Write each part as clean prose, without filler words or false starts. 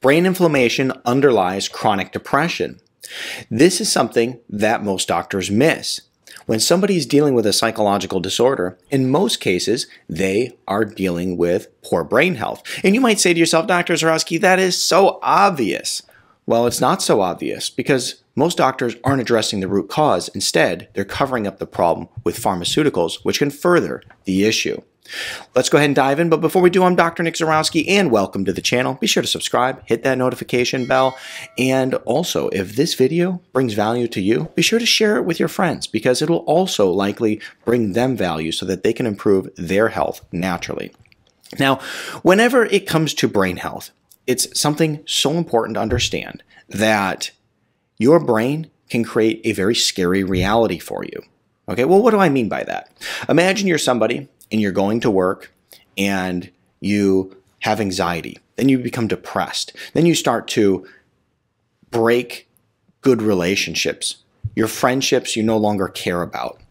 Brain inflammation underlies chronic depression. This is something that most doctors miss. When somebody is dealing with a psychological disorder, in most cases, they are dealing with poor brain health. And you might say to yourself, Dr. Zarowski, that is so obvious. Well, it's not so obvious because most doctors aren't addressing the root cause. Instead, they're covering up the problem with pharmaceuticals, which can further the issue. Let's go ahead and dive in. But before we do, I'm Dr. Nick Zarowski, and welcome to the channel. Be sure to subscribe, hit that notification bell, and also, if this video brings value to you, be sure to share it with your friends because it'll also likely bring them value so that they can improve their health naturally. Now, whenever it comes to brain health, it's something so important to understand that your brain can create a very scary reality for you. Okay, well, what do I mean by that? Imagine you're somebody and you're going to work and you have anxiety. Then you become depressed. Then you start to break good relationships. Your friendships you no longer care about.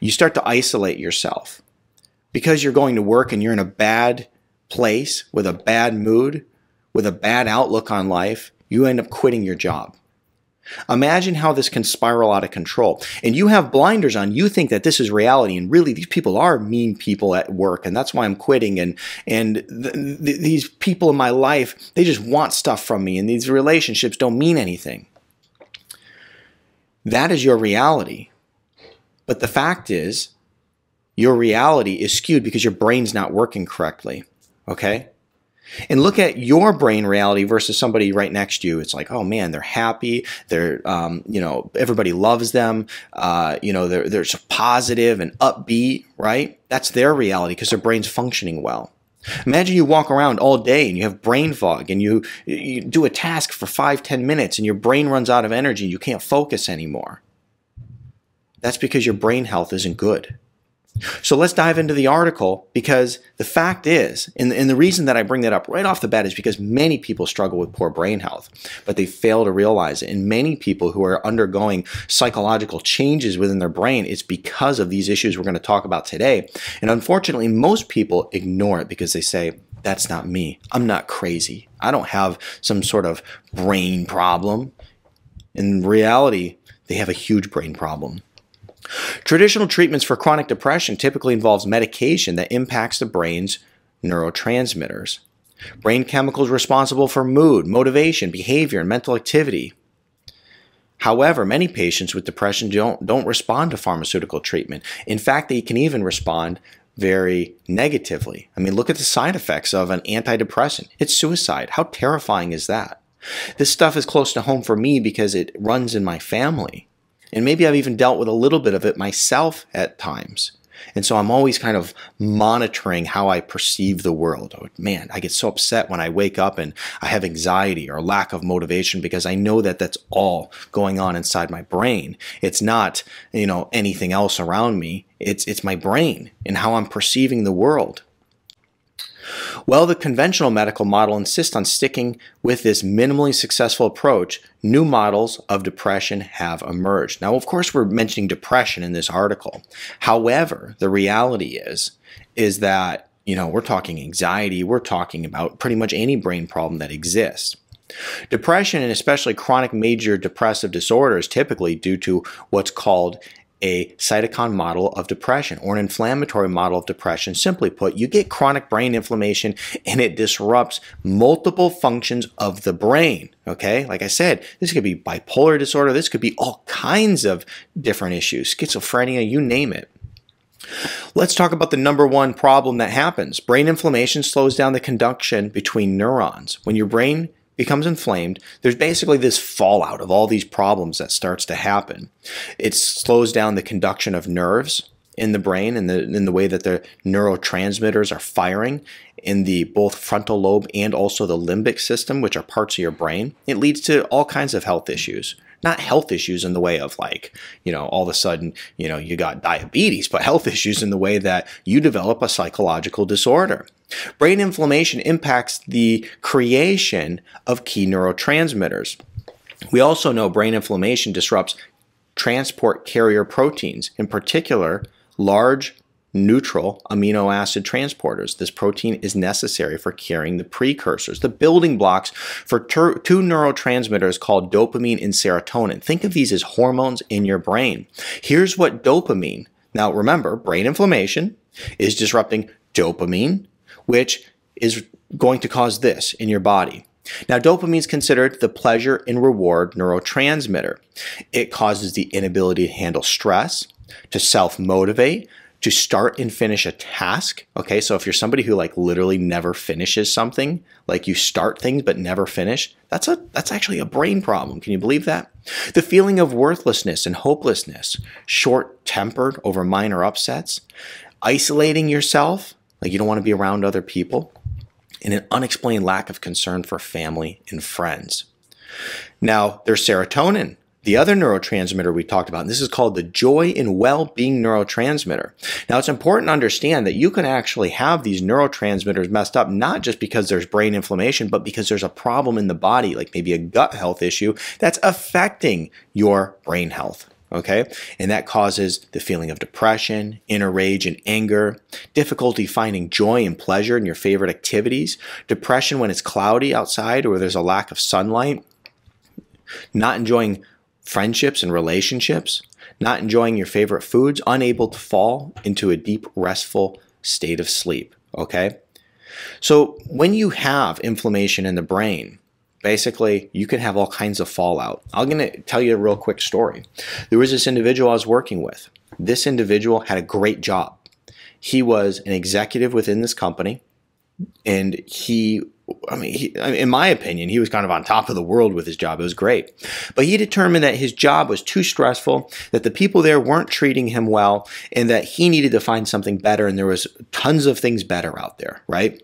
You start to isolate yourself. Because you're going to work and you're in a bad place with a bad mood, with a bad outlook on life, you end up quitting your job. Imagine how this can spiral out of control. And you have blinders on. You think that this is reality. And really, these people are mean people at work. And that's why I'm quitting. And these people in my life, they just want stuff from me. And these relationships don't mean anything. That is your reality. But the fact is, your reality is skewed because your brain's not working correctly. Okay? And look at your brain reality versus somebody right next to you. It's like, oh man, they're happy. They're, everybody loves them. They're so positive and upbeat, right? That's their reality because their brain's functioning well. Imagine you walk around all day and you have brain fog and you do a task for 5-10 minutes and your brain runs out of energy and you can't focus anymore. That's because your brain health isn't good. So let's dive into the article because the fact is, and the reason that I bring that up right off the bat is because many people struggle with poor brain health, but they fail to realize it. And many people who are undergoing psychological changes within their brain, it's because of these issues we're going to talk about today. And unfortunately, most people ignore it because they say, that's not me. I'm not crazy. I don't have some sort of brain problem. In reality, they have a huge brain problem. Traditional treatments for chronic depression typically involves medication that impacts the brain's neurotransmitters, brain chemicals responsible for mood, motivation, behavior, and mental activity. However, many patients with depression don't respond to pharmaceutical treatment. In fact, they can even respond very negatively. I mean, look at the side effects of an antidepressant. It's suicide. How terrifying is that? This stuff is close to home for me because it runs in my family. And maybe I've even dealt with a little bit of it myself at times. And so I'm always kind of monitoring how I perceive the world. Oh, man, I get so upset when I wake up and I have anxiety or lack of motivation because I know that that's all going on inside my brain. It's not, anything else around me. It's my brain and how I'm perceiving the world. Well, the conventional medical model insists on sticking with this minimally successful approach. New models of depression have emerged. Now, of course, we're mentioning depression in this article. However, the reality is that, we're talking anxiety. We're talking about pretty much any brain problem that exists. Depression, and especially chronic major depressive disorder, is typically due to what's called a cytokine model of depression or an inflammatory model of depression. Simply put, you get chronic brain inflammation and it disrupts multiple functions of the brain. Okay, like I said, this could be bipolar disorder. This could be all kinds of different issues, schizophrenia, you name it. Let's talk about the number one problem that happens. Brain inflammation slows down the conduction between neurons. When your brain becomes inflamed, there's basically this fallout of all these problems that starts to happen. It slows down the conduction of nerves in the brain and in the way that the neurotransmitters are firing in the both frontal lobe and also the limbic system, which are parts of your brain. It leads to all kinds of health issues. Not health issues in the way of all of a sudden, you got diabetes, but health issues in the way that you develop a psychological disorder. Brain inflammation impacts the creation of key neurotransmitters. We also know brain inflammation disrupts transport carrier proteins, in particular, large neutral amino acid transporters. This protein is necessary for carrying the precursors, the building blocks for two neurotransmitters called dopamine and serotonin. Think of these as hormones in your brain. Here's what dopamine, now remember, brain inflammation is disrupting dopamine, which is going to cause this in your body. Now, dopamine is considered the pleasure and reward neurotransmitter. It causes the inability to handle stress, to self-motivate, to start and finish a task. Okay, so if you're somebody who like literally never finishes something, like you start things but never finish, that's actually a brain problem. Can you believe that? The feeling of worthlessness and hopelessness, short-tempered over minor upsets, isolating yourself, like you don't want to be around other people, and an unexplained lack of concern for family and friends. Now, there's serotonin, the other neurotransmitter we talked about, and this is called the joy and well-being neurotransmitter. Now, it's important to understand that you can actually have these neurotransmitters messed up, not just because there's brain inflammation, but because there's a problem in the body, like maybe a gut health issue that's affecting your brain health. Okay, and that causes the feeling of depression, inner rage and anger, difficulty finding joy and pleasure in your favorite activities, depression when it's cloudy outside or there's a lack of sunlight, not enjoying friendships and relationships, not enjoying your favorite foods, unable to fall into a deep, restful state of sleep. Okay, so when you have inflammation in the brain, basically, you can have all kinds of fallout. I'm going to tell you a real quick story. There was this individual I was working with. This individual had a great job. He was an executive within this company, and in my opinion, he was kind of on top of the world with his job. It was great. But he determined that his job was too stressful, that the people there weren't treating him well, and that he needed to find something better, and there was tons of things better out there, right?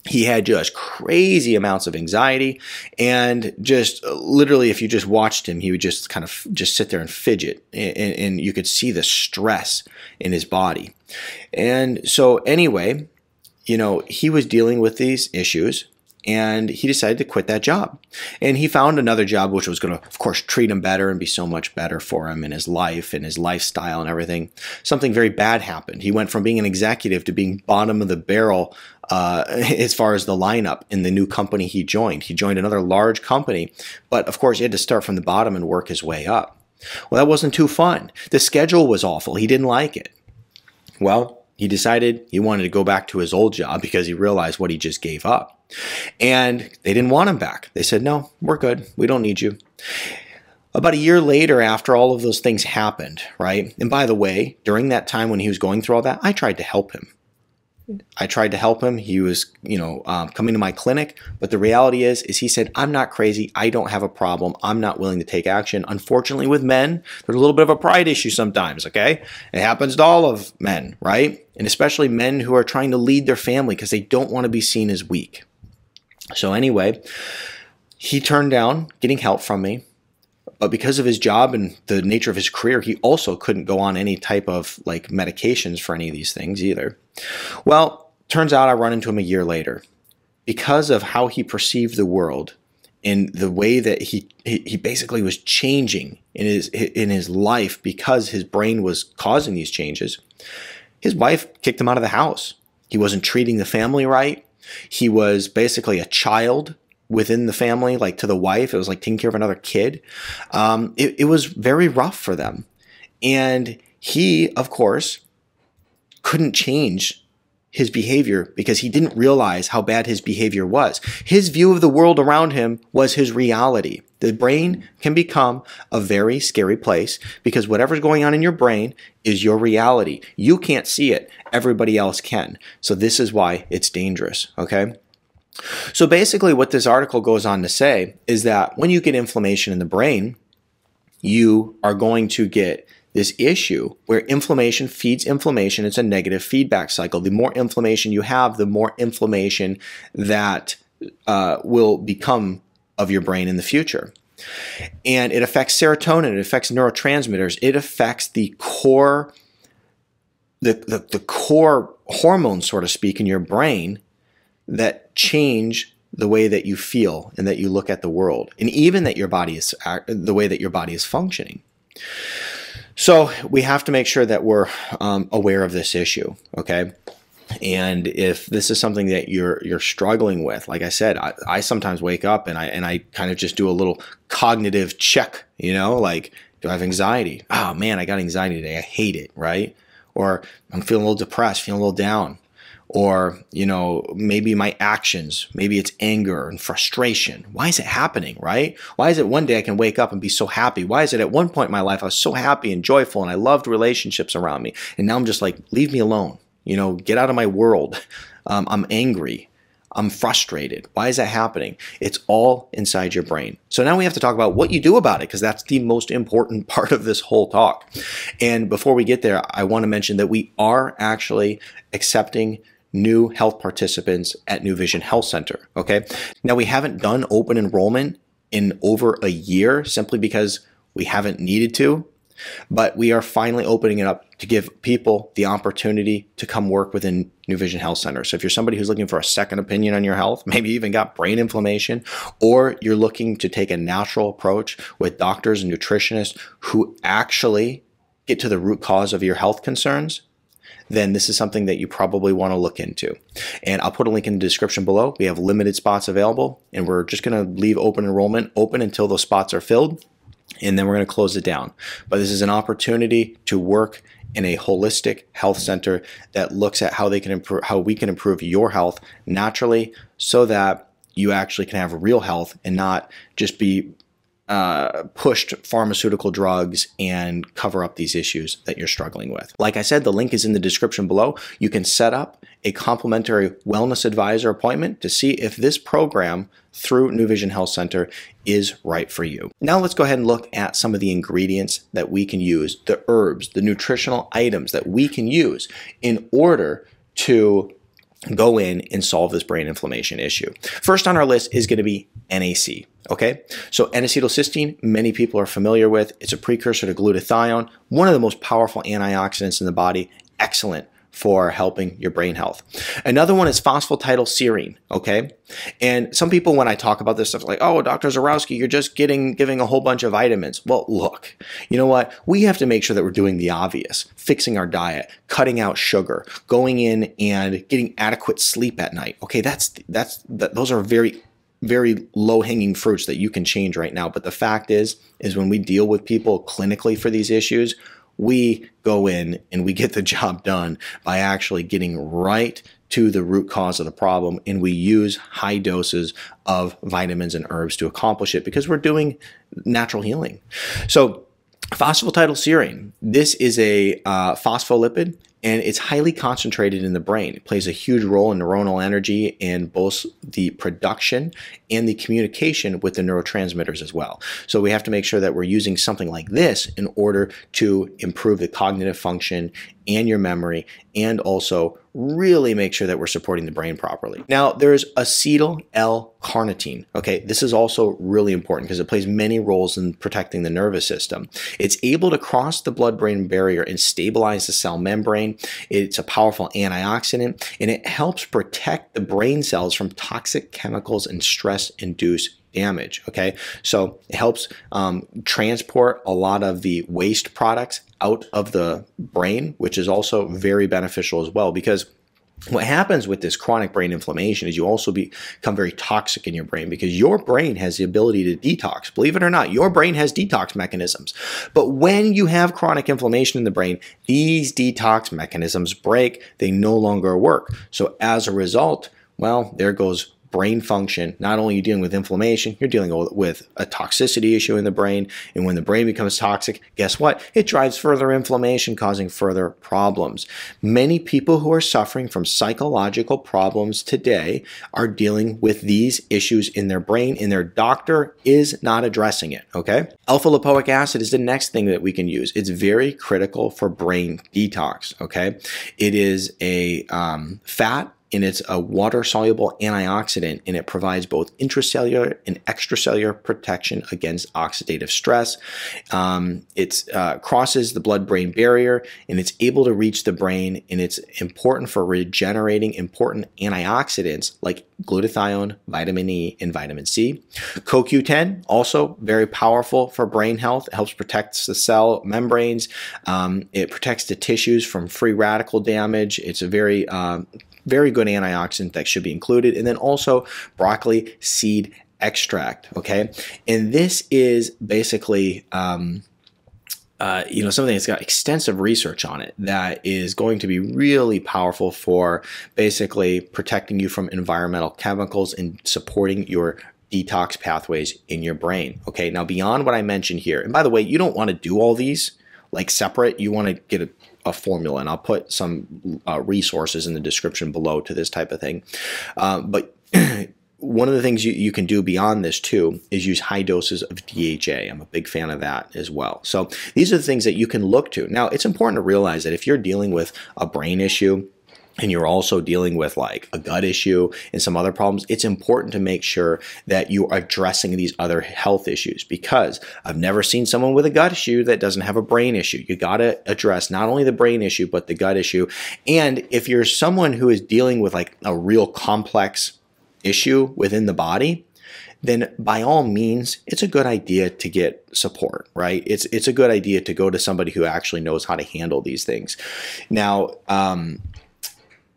He had just crazy amounts of anxiety, and just literally, if you just watched him, he would just kind of just sit there and fidget, and you could see the stress in his body. And so anyway, he was dealing with these issues, and he decided to quit that job. And he found another job which was going to, of course, treat him better and be so much better for him in his life and his lifestyle and everything. Something very bad happened. He went from being an executive to being bottom of the barrel as far as the lineup in the new company he joined. He joined another large company, but of course he had to start from the bottom and work his way up. Well, that wasn't too fun. The schedule was awful. He didn't like it. Well, he decided he wanted to go back to his old job because he realized what he just gave up. And they didn't want him back. They said, no, we're good. We don't need you. About a year later, after all of those things happened, right? And by the way, during that time when he was going through all that, I tried to help him. He was, coming to my clinic, but the reality is he said, I'm not crazy. I don't have a problem. I'm not willing to take action. Unfortunately, with men, there's a little bit of a pride issue sometimes, okay? It happens to all of men, right? And especially men who are trying to lead their family because they don't want to be seen as weak. So anyway, he turned down getting help from me. But because of his job and the nature of his career, he also couldn't go on any type of medications for any of these things either. Well, turns out I run into him a year later. Because of how he perceived the world and the way that he basically was changing in his life because his brain was causing these changes, his wife kicked him out of the house. He wasn't treating the family right. He was basically a child within the family, to the wife. It was like taking care of another kid. It was very rough for them. And he, of course, couldn't change his behavior because he didn't realize how bad his behavior was. His view of the world around him was his reality. The brain can become a very scary place because whatever's going on in your brain is your reality. You can't see it. Everybody else can. So this is why it's dangerous, okay? So basically what this article goes on to say is that when you get inflammation in the brain, you are going to get this issue where inflammation feeds inflammation. It's a negative feedback cycle. The more inflammation you have, the more inflammation that will become of your brain in the future. And it affects serotonin, it affects neurotransmitters, it affects the core hormones, so to speak, in your brain that change the way that you feel and that you look at the world, and even that the way that your body is functioning. So we have to make sure that we're aware of this issue, okay? And if this is something that you're struggling with, like I said, I sometimes wake up and I kind of just do a little cognitive check, you know, like, do I have anxiety? Oh man, I got anxiety today. I hate it, right? Or I'm feeling a little depressed, feeling a little down. Or, you know, maybe my actions, maybe it's anger and frustration. Why is it happening, right? Why is it one day I can wake up and be so happy? Why is it at one point in my life I was so happy and joyful and I loved relationships around me, and now I'm just like, leave me alone. You know, get out of my world. I'm angry. I'm frustrated. Why is that happening? It's all inside your brain. So now we have to talk about what you do about it, because that's the most important part of this whole talk. And before we get there, I want to mention that we are actually accepting new health participants at New Vision Health Center. Okay. Now, we haven't done open enrollment in over a year simply because we haven't needed to. But we are finally opening it up to give people the opportunity to come work within New Vision Health Center. So if you're somebody who's looking for a second opinion on your health, maybe even got brain inflammation, or you're looking to take a natural approach with doctors and nutritionists who actually get to the root cause of your health concerns, then this is something that you probably want to look into. And I'll put a link in the description below. We have limited spots available, and we're just going to leave open enrollment open until those spots are filled. And then we're going to close it down. But this is an opportunity to work in a holistic health center that looks at how they can improve, how we can improve your health naturally, so that you actually can have real health and not just be pushed pharmaceutical drugs and cover up these issues that you're struggling with. Like I said, the link is in the description below. You can set up a complimentary wellness advisor appointment to see if this program through New Vision Health Center is right for you. Now let's go ahead and look at some of the ingredients that we can use, the herbs, the nutritional items that we can use in order to go in and solve this brain inflammation issue. First on our list is going to be NAC. Okay, so N-acetylcysteine, many people are familiar with. It's a precursor to glutathione, one of the most powerful antioxidants in the body, excellent for helping your brain health. Another one is phosphatidylserine, okay? And some people, when I talk about this stuff, like, oh, Dr. Zarowski, you're just giving a whole bunch of vitamins. Well, look, you know what? We have to make sure that we're doing the obvious, fixing our diet, cutting out sugar, going in and getting adequate sleep at night. Okay, those are very low-hanging fruits that you can change right now. But the fact is when we deal with people clinically for these issues, we go in and we get the job done by actually getting right to the root cause of the problem, and we use high doses of vitamins and herbs to accomplish it because we're doing natural healing. So phosphatidylserine, this is a phospholipid, and it's highly concentrated in the brain. It plays a huge role in neuronal energy and both the production and the communication with the neurotransmitters as well. So we have to make sure that we're using something like this in order to improve the cognitive function and your memory, and also really make sure that we're supporting the brain properly. Now, there's acetyl L-carnitine. Okay, this is also really important because it plays many roles in protecting the nervous system. It's able to cross the blood-brain barrier and stabilize the cell membrane. It's a powerful antioxidant, and it helps protect the brain cells from toxic chemicals and stress-induced damage. Okay, so it helps transport a lot of the waste products out of the brain, which is also very beneficial as well, because what happens with this chronic brain inflammation is you also become very toxic in your brain, because your brain has the ability to detox. Believe it or not, your brain has detox mechanisms. But when you have chronic inflammation in the brain, these detox mechanisms break. They no longer work. So as a result, well, there goes brain function. Not only are you dealing with inflammation, you're dealing with a toxicity issue in the brain. And when the brain becomes toxic, guess what? It drives further inflammation, causing further problems. Many people who are suffering from psychological problems today are dealing with these issues in their brain, and their doctor is not addressing it, okay? Alpha-lipoic acid is the next thing that we can use. It's very critical for brain detox, okay? It is a fat and it's a water-soluble antioxidant, and it provides both intracellular and extracellular protection against oxidative stress. It crosses the blood-brain barrier, and it's able to reach the brain, and it's important for regenerating important antioxidants like glutathione, vitamin E, and vitamin C. CoQ10, also very powerful for brain health. It helps protect the cell membranes. It protects the tissues from free radical damage. It's a very good antioxidant that should be included. And then also broccoli seed extract, okay? And this is basically something that's got extensive research on it that is going to be really powerful for basically protecting you from environmental chemicals and supporting your detox pathways in your brain. Okay, now beyond what I mentioned here, and by the way, you don't want to do all these like separate. You want to get a formula, and I'll put some resources in the description below to this type of thing. But one of the things you can do beyond this too is use high doses of DHA. I'm a big fan of that as well. So these are the things that you can look to. Now, it's important to realize that if you're dealing with a brain issue, and you're also dealing with like a gut issue and some other problems, it's important to make sure that you are addressing these other health issues, because I've never seen someone with a gut issue that doesn't have a brain issue. You got to address not only the brain issue, but the gut issue. And if you're someone who is dealing with like a real complex issue within the body, then by all means, it's a good idea to get support, right? It's a good idea to go to somebody who actually knows how to handle these things. Now,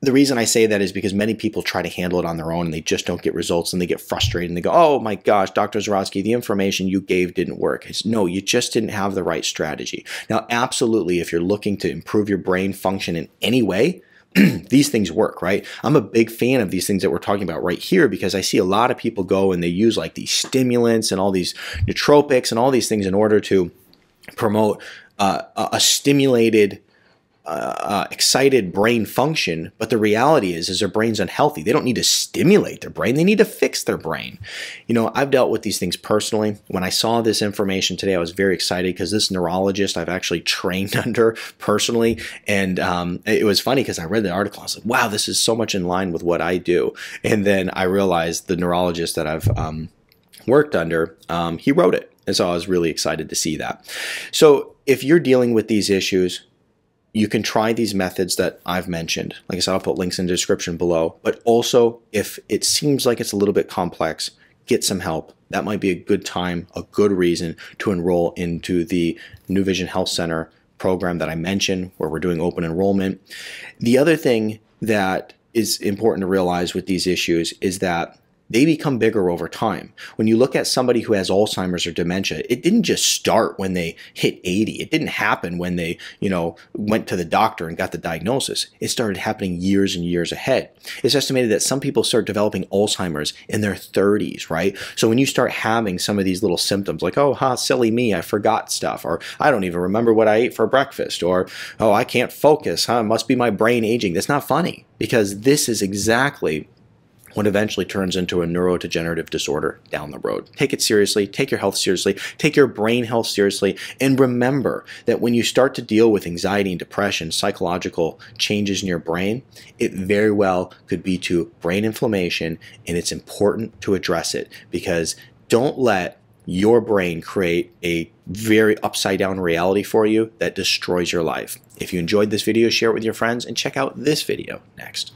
the reason I say that is because many people try to handle it on their own and they just don't get results, and they get frustrated and they go, oh my gosh, Dr. Zarowski, the information you gave didn't work. It's, no, you just didn't have the right strategy. Now, absolutely, if you're looking to improve your brain function in any way, these things work, right? I'm a big fan of these things that we're talking about right here, because I see a lot of people go and they use like these stimulants and all these nootropics and all these things in order to promote a stimulated excited brain function, but the reality is their brain's unhealthy. They don't need to stimulate their brain. They need to fix their brain. You know, I've dealt with these things personally. When I saw this information today, I was very excited because this neurologist I've actually trained under personally. And it was funny because I read the article. I was like, wow, this is so much in line with what I do. And then I realized the neurologist that I've worked under, he wrote it. And so I was really excited to see that. So if you're dealing with these issues, you can try these methods that I've mentioned. Like I said, I'll put links in the description below. But also, if it seems like it's a little bit complex, get some help. That might be a good time, a good reason to enroll into the New Vision Health Center program that I mentioned, where we're doing open enrollment. The other thing that is important to realize with these issues is that they become bigger over time. When you look at somebody who has Alzheimer's or dementia, it didn't just start when they hit 80. It didn't happen when they, went to the doctor and got the diagnosis. It started happening years and years ahead. It's estimated that some people start developing Alzheimer's in their 30s, right? So when you start having some of these little symptoms like, oh, silly me, I forgot stuff, or I don't even remember what I ate for breakfast, or, oh, I can't focus, it must be my brain aging. That's not funny, because this is exactly what eventually turns into a neurodegenerative disorder down the road. Take it seriously, take your health seriously, take your brain health seriously, and remember that when you start to deal with anxiety and depression, psychological changes in your brain, it very well could be to brain inflammation, and it's important to address it, because don't let your brain create a very upside down reality for you that destroys your life. If you enjoyed this video, share it with your friends, and check out this video next.